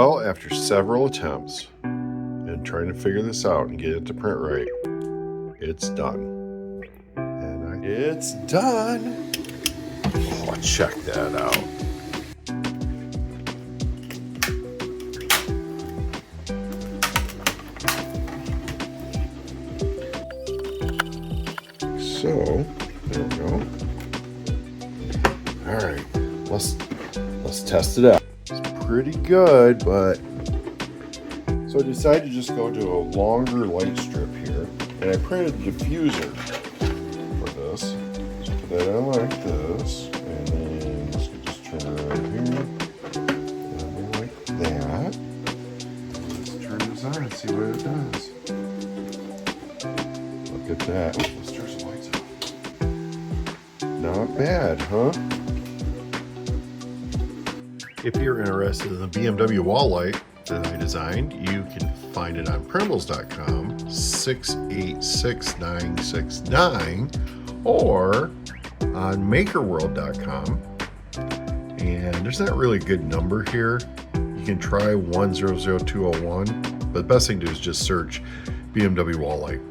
Well, after several attempts and trying to figure this out and get it to print right, it's done. And it's done. Oh, check that out. So, there we go. All right, let's test it out. It's pretty good, but so I decided to just go to a longer light strip here, and I printed the diffuser for this. So put that on like this, and then let's get this turned around here, and like that. Let's turn this on and see what it does. Look at that. Oh, let's turn some lights on. Not bad, huh? If you're interested in the BMW Wall Light that I designed, you can find it on printables.com 686969 or on makerworld.com. And there's not really a good number here. You can try 100201, but the best thing to do is just search BMW Wall Light.